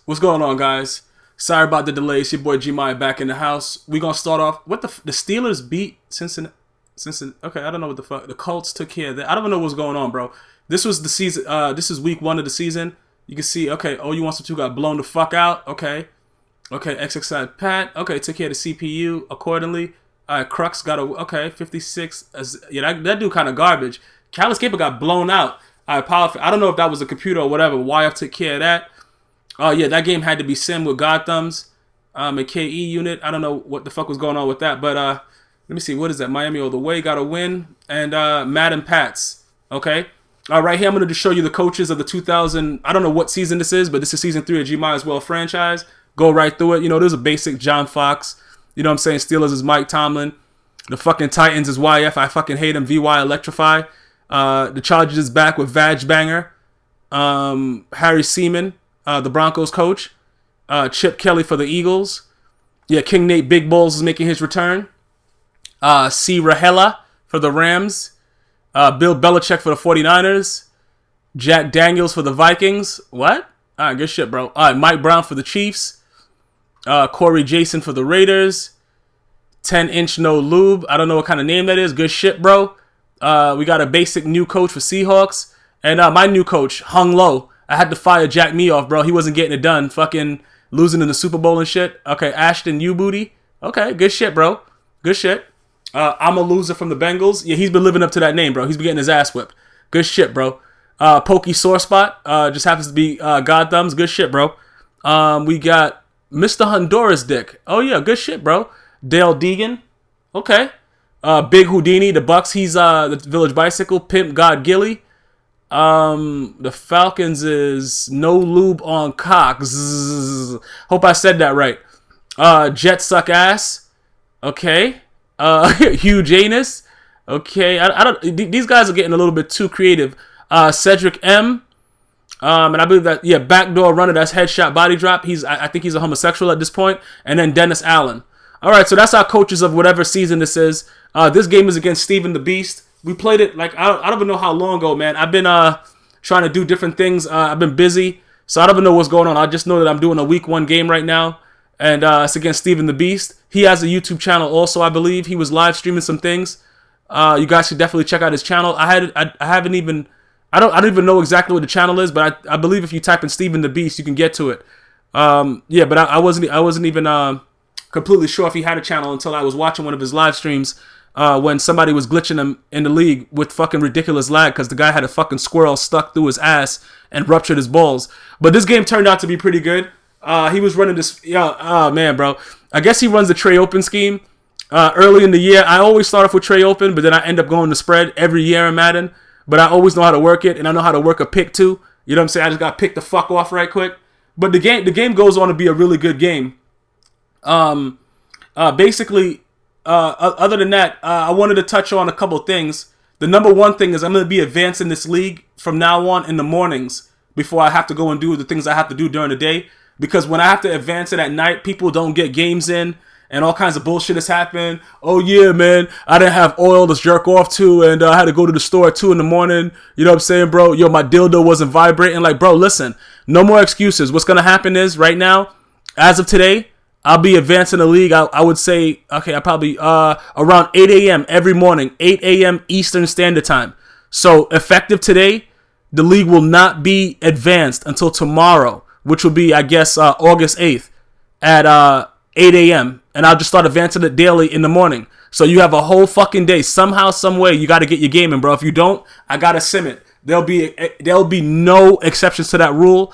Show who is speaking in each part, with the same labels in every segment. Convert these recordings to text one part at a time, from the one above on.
Speaker 1: What's going on, guys? Sorry about the delay. It's your boy Gmias back in the house. We gonna start off. What the Steelers beat Cincinnati. Okay, I don't know what the fuck. The Colts took care of that. I don't know what's going on, bro. This was the season. This is week 1 of the season. You can see. Okay, OU wants to got blown the fuck out. Okay, XXI Pat. Okay, took care of the CPU accordingly. Crux got a 56. Yeah, that dude kind of garbage. Callis Caper got blown out. I apologize. I don't know if that was a computer or whatever. YF took care of that. Yeah, that game had to be sim with God Thumbs, a KE unit. I don't know what the fuck was going on with that, but let me see. What is that? Miami all the way got a win, and Madden Pats. Okay, right here I'm going to show you the coaches of the 2000. I don't know what season this is, but this is season 3 of GmiasWorld franchise. Go right through it. You know, there's a basic John Fox. You know what I'm saying? Steelers is Mike Tomlin. The fucking Titans is YF. I fucking hate him. VY Electrify. The Chargers is back with Vag Banger. Harry Seaman. The Broncos coach. Chip Kelly for the Eagles. Yeah, King Nate Big Balls is making his return. C. Rahela for the Rams. Bill Belichick for the 49ers. Jack Daniels for the Vikings. What? All right, good shit, bro. All right, Mike Brown for the Chiefs. Corey Jason for the Raiders. 10-inch no lube. I don't know what kind of name that is. Good shit, bro. We got a basic new coach for Seahawks. And my new coach, hung low. I had to fire Jack Me off, bro. He wasn't getting it done. Fucking losing in the Super Bowl and shit. Okay, Ashton U Booty. Okay, good shit, bro. Good shit. I'm a loser from the Bengals. Yeah, he's been living up to that name, bro. He's been getting his ass whipped. Good shit, bro. Pokey Sore Spot. Just happens to be God Thumbs. Good shit, bro. We got Mr. Honduras Dick. Oh, yeah, good shit, bro. Dale Deegan. Okay. Big Houdini. The Bucks. He's the Village Bicycle. Pimp God Gilly. The Falcons is no lube on cock. Zzz. Hope I said that right. Jets suck ass. Okay. Huge anus. Okay. I don't. These guys are getting a little bit too creative. Cedric M. And I believe that backdoor runner. That's headshot body drop. I think he's a homosexual at this point. And then Dennis Allen. All right. So that's our coaches of whatever season this is. This game is against Steven the Beast. We played it like I don't even know how long ago, man. I've been trying to do different things. I've been busy, so I don't even know what's going on. I just know that I'm doing a week 1 game right now, and it's against Steven the Beast. He has a YouTube channel also, I believe. He was live streaming some things. You guys should definitely check out his channel. I don't even know exactly what the channel is, but I believe if you type in Steven the Beast, you can get to it. But I wasn't even completely sure if he had a channel until I was watching one of his live streams. When somebody was glitching him in the league with fucking ridiculous lag because the guy had a fucking squirrel stuck through his ass and ruptured his balls. But this game turned out to be pretty good. He was running this... oh, man, bro. I guess he runs the Trey Open scheme. Early in the year, I always start off with Trey Open, but then I end up going to spread every year in Madden. But I always know how to work it, and I know how to work a pick, too. You know what I'm saying? I just got to pick the fuck off right quick. But the game goes on to be a really good game. Basically... other than that, I wanted to touch on a couple of things. The number one thing is I'm going to be advancing this league from now on in the mornings before I have to go and do the things I have to do during the day. Because when I have to advance it at night, people don't get games in and all kinds of bullshit has happened. Oh, yeah, man, I didn't have oil to jerk off to and I had to go to the store at 2 in the morning. You know what I'm saying, bro? Yo, my dildo wasn't vibrating. Like, bro, listen, no more excuses. What's going to happen is right now, as of today, I'll be advancing the league. I would say, okay, I probably around 8 a.m. every morning, 8 a.m. Eastern Standard Time. So effective today, the league will not be advanced until tomorrow, which will be, I guess, August 8th at 8 a.m. And I'll just start advancing it daily in the morning. So you have a whole fucking day. Somehow, some way, you got to get your game in, bro. If you don't, I got to sim it. There'll be no exceptions to that rule,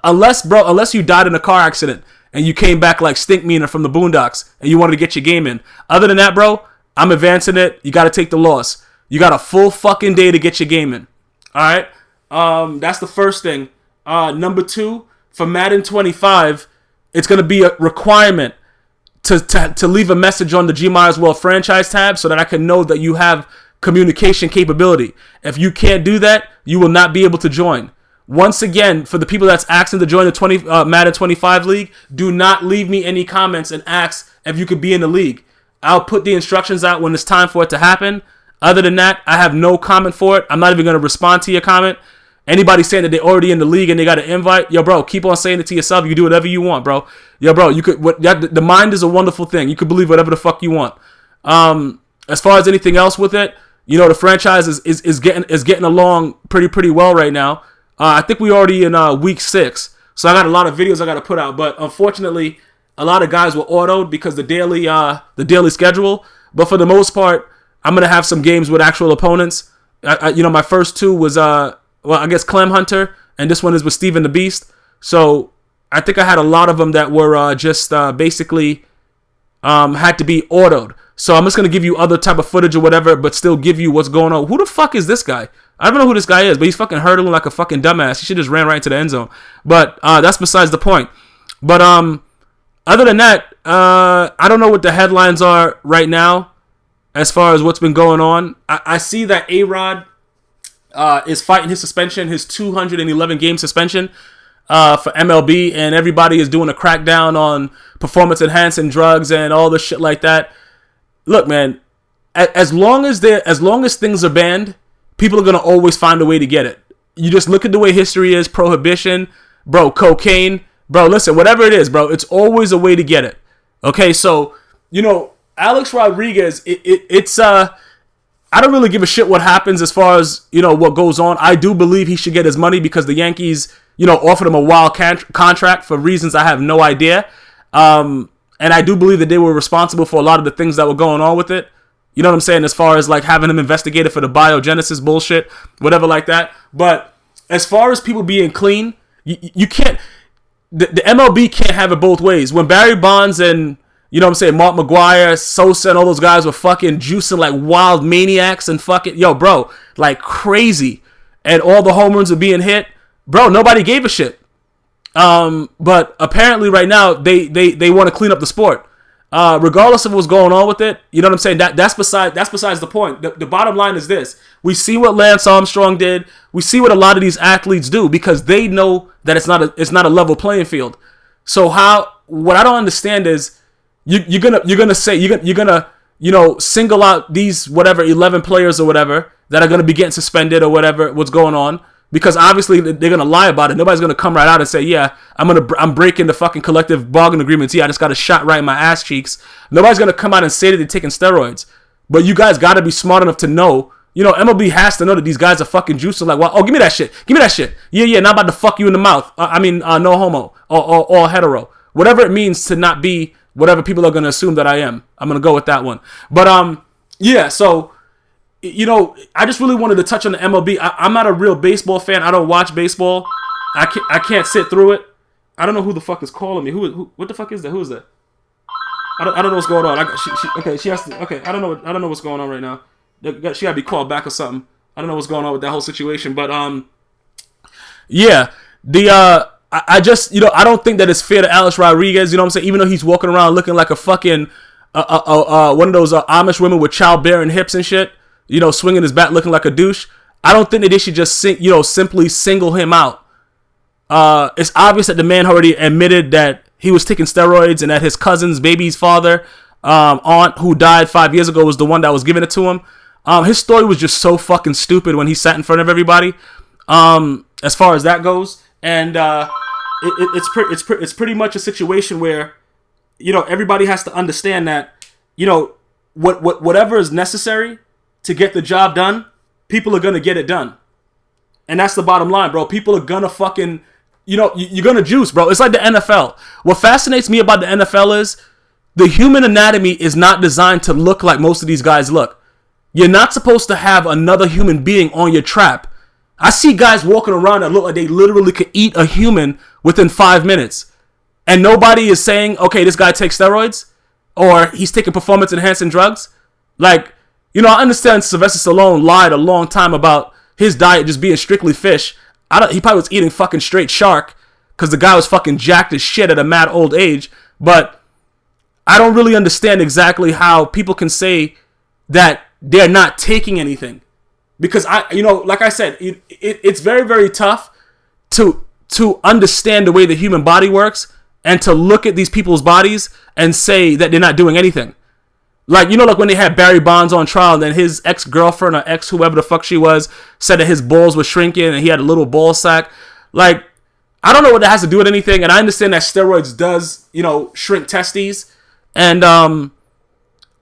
Speaker 1: unless you died in a car accident. And you came back like Stink Meaner from the Boondocks and you wanted to get your game in. Other than that, bro, I'm advancing it. You got to take the loss. You got a full fucking day to get your game in. All right? That's the first thing. Number 2, for Madden 25, it's going to be a requirement to leave a message on the GmiasWorld franchise tab so that I can know that you have communication capability. If you can't do that, you will not be able to join. Once again, for the people that's asking to join the Madden 25 league, do not leave me any comments and ask if you could be in the league. I'll put the instructions out when it's time for it to happen. Other than that, I have no comment for it. I'm not even going to respond to your comment. Anybody saying that they're already in the league and they got an invite, yo, bro, keep on saying it to yourself. You can do whatever you want, bro. Yo, bro, the mind is a wonderful thing. You can believe whatever the fuck you want. As far as anything else with it, you know, the franchise is getting along pretty well right now. I think we already in week 6, so I got a lot of videos I got to put out. But unfortunately, a lot of guys were autoed because the daily schedule. But for the most part, I'm gonna have some games with actual opponents. My first 2 was I guess Clem Hunter, and this one is with Steven the Beast. So I think I had a lot of them that were just basically had to be autoed. So I'm just going to give you other type of footage or whatever, but still give you what's going on. Who the fuck is this guy? I don't know who this guy is, but he's fucking hurdling like a fucking dumbass. He should just ran right into the end zone. But that's besides the point. But other than that, I don't know what the headlines are right now as far as what's been going on. I see that A-Rod is fighting his suspension, his 211-game suspension for MLB, and everybody is doing a crackdown on performance-enhancing drugs and all this shit like that. Look, man, as long as things are banned, people are gonna always find a way to get it. You just look at the way history is, prohibition, bro, cocaine, bro. Listen, whatever it is, bro, it's always a way to get it. Okay, so Alex Rodriguez, it's I don't really give a shit what happens as far as what goes on. I do believe he should get his money because the Yankees, offered him a wild contract for reasons I have no idea. And I do believe that they were responsible for a lot of the things that were going on with it. You know what I'm saying? As far as like having him investigated for the biogenesis bullshit, whatever like that. But as far as people being clean, you can't, the MLB can't have it both ways. When Barry Bonds and, Mark McGwire, Sosa and all those guys were fucking juicing like wild maniacs and fucking, bro, like crazy. And all the home runs were being hit. Bro, nobody gave a shit. But apparently right now they want to clean up the sport. Regardless of what's going on with it, you know what I'm saying? That's besides the point. The bottom line is this. We see what Lance Armstrong did. We see what a lot of these athletes do because they know that it's not a level playing field. So what I don't understand is you're gonna single out these whatever 11 players or whatever that are gonna be getting suspended or whatever what's going on. Because obviously they're going to lie about it. Nobody's going to come right out and say, yeah, I'm breaking the fucking collective bargaining agreements. Yeah, I just got a shot right in my ass cheeks. Nobody's going to come out and say that they're taking steroids. But you guys got to be smart enough to know, MLB has to know that these guys are fucking juicing. Like, well, give me that shit. Give me that shit. Yeah, not about to fuck you in the mouth. No homo or hetero. Whatever it means to not be whatever people are going to assume that I am. I'm going to go with that one. But, yeah, so... I just really wanted to touch on the MLB. I'm not a real baseball fan. I don't watch baseball. I can't sit through it. I don't know who the fuck is calling me. Who what the fuck is that? Who is that? I don't know what's going on. She has to. Okay, I don't know what's going on right now. She gotta be called back or something. I don't know what's going on with that whole situation. But yeah, I just I don't think that it's fair to Alex Rodriguez. You know what I'm saying? Even though he's walking around looking like a fucking one of those Amish women with childbearing hips and shit. Swinging his bat looking like a douche. I don't think that they should just, simply single him out. It's obvious that the man already admitted that he was taking steroids and that his cousin's baby's father, aunt, who died 5 years ago, was the one that was giving it to him. His story was just so fucking stupid when he sat in front of everybody, as far as that goes. And it's pretty much a situation where, everybody has to understand that, whatever is necessary to get the job done, people are going to get it done. And that's the bottom line, bro. People are going to fucking, you're going to juice, bro. It's like the NFL. What fascinates me about the NFL is the human anatomy is not designed to look like most of these guys look. You're not supposed to have another human being on your trap. I see guys walking around that look like they literally could eat a human within 5 minutes. And nobody is saying, okay, this guy takes steroids or he's taking performance-enhancing drugs. Like, I understand Sylvester Stallone lied a long time about his diet just being strictly fish. He probably was eating fucking straight shark because the guy was fucking jacked as shit at a mad old age. But I don't really understand exactly how people can say that they're not taking anything. Because like I said, it's very, very tough to understand the way the human body works and to look at these people's bodies and say that they're not doing anything. Like, you know, like when they had Barry Bonds on trial, and then his ex-girlfriend or ex-whoever the fuck she was said that his balls were shrinking and he had a little ball sack. Like, I don't know what that has to do with anything, and I understand that steroids does, you know, shrink testes, and,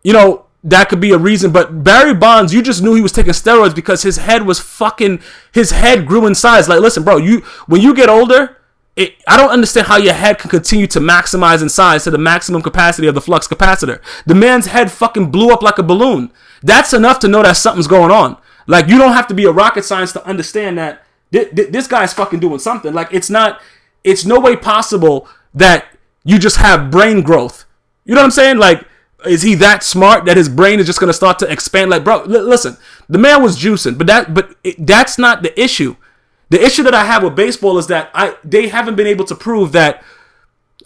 Speaker 1: you know, that could be a reason, but Barry Bonds, you just knew he was taking steroids because his head grew in size. Like, listen, bro, when you get older, I don't understand how your head can continue to maximize in size to the maximum capacity of the flux capacitor. The man's head fucking blew up like a balloon. That's enough to know that something's going on. Like, you don't have to be a rocket science to understand that this guy's fucking doing something. Like, it's no way possible that you just have brain growth. You know what I'm saying? Like, is he that smart that his brain is just going to start to expand? Like, bro, listen, the man was juicing, but that's not the issue. The issue that I have with baseball is that they haven't been able to prove that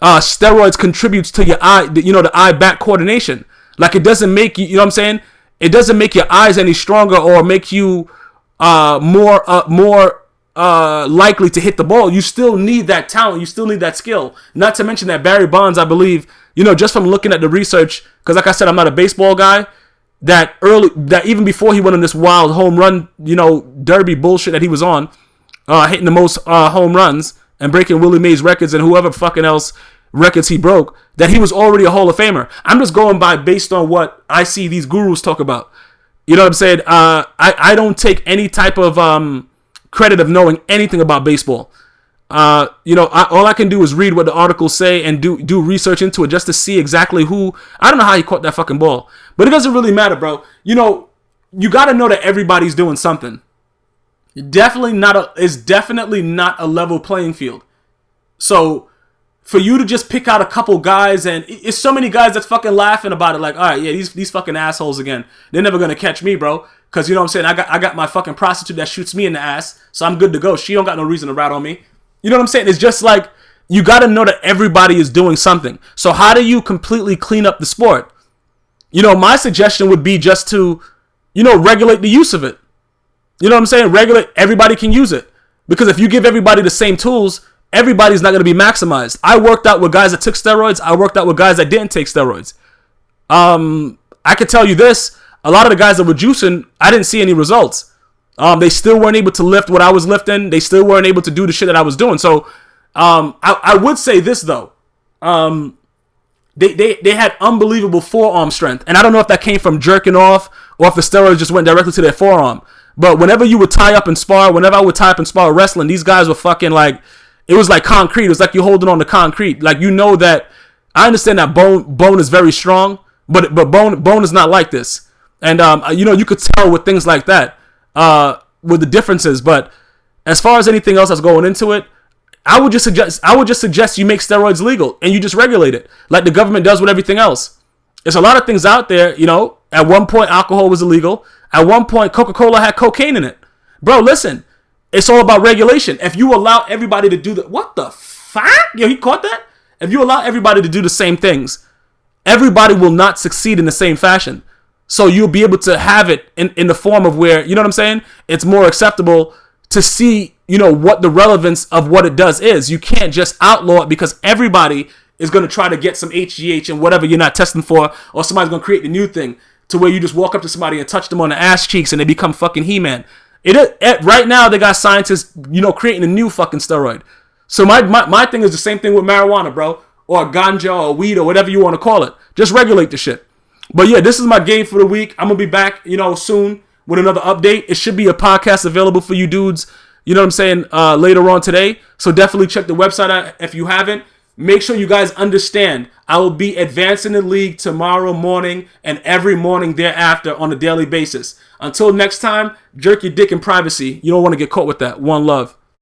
Speaker 1: steroids contributes to your eye, the eye-back coordination. Like, it doesn't make you, you know what I'm saying? It doesn't make your eyes any stronger or make you more likely to hit the ball. You still need that talent. You still need that skill. Not to mention that Barry Bonds, I believe, you know, just from looking at the research, because like I said, I'm not a baseball guy, that even before he went on this wild home run, you know, derby bullshit that he was on, hitting the most home runs and breaking Willie Mays records and whoever fucking else records he broke, that he was already a Hall of Famer. I'm just going based on what I see these gurus talk about. You know what I'm saying? I don't take any type of credit of knowing anything about baseball. You know, all I can do is read what the articles say and do research into it just to see exactly who. I don't know how he caught that fucking ball, but it doesn't really matter, bro. You know, you got to know that everybody's doing something. It's definitely not a level playing field. So for you to just pick out a couple guys, and it's so many guys that's fucking laughing about it, like, all right, yeah, these fucking assholes again. They're never gonna catch me, bro. Cause you know what I'm saying? I got my fucking prostitute that shoots me in the ass, so I'm good to go. She don't got no reason to rat on me. You know what I'm saying? It's just like, you got to know that everybody is doing something. So how do you completely clean up the sport? You know, my suggestion would be just to, you know, regulate the use of it. You know what I'm saying? Regulate, everybody can use it. Because if you give everybody the same tools, everybody's not going to be maximized. I worked out with guys that took steroids. I worked out with guys that didn't take steroids. I could tell you this. A lot of the guys that were juicing, I didn't see any results. They still weren't able to lift what I was lifting. They still weren't able to do the shit that I was doing. So I would say this, though. They had unbelievable forearm strength. And I don't know if that came from jerking off or if the steroids just went directly to their forearm. But whenever you would tie up and spar, whenever I would tie up and spar wrestling, these guys were fucking like, it was like concrete. It was like you're holding on to concrete. Like, you know that, I understand that bone is very strong, but bone is not like this. And, you know, you could tell with things like that, with the differences. But as far as anything else that's going into it, I would just suggest you make steroids legal and you just regulate it like the government does with everything else. There's a lot of things out there, you know. At one point, alcohol was illegal. At one point, Coca-Cola had cocaine in it. Bro, listen, it's all about regulation. If you allow everybody to do what the fuck? Yo, he caught that? If you allow everybody to do the same things, everybody will not succeed in the same fashion. So you'll be able to have it in the form of where, you know what I'm saying? It's more acceptable to see, you know, what the relevance of what it does is. You can't just outlaw it because everybody is going to try to get some HGH and whatever you're not testing for, or somebody's going to create the new thing to where you just walk up to somebody and touch them on the ass cheeks and they become fucking He-Man. Right now, they got scientists, you know, creating a new fucking steroid. So my thing is the same thing with marijuana, bro, or ganja or weed or whatever you want to call it. Just regulate the shit. But yeah, this is my game for the week. I'm going to be back, you know, soon with another update. It should be a podcast available for you dudes, you know what I'm saying, later on today. So definitely check the website out if you haven't. Make sure you guys understand, I will be advancing the league tomorrow morning and every morning thereafter on a daily basis. Until next time, jerk your dick in privacy. You don't want to get caught with that. One love.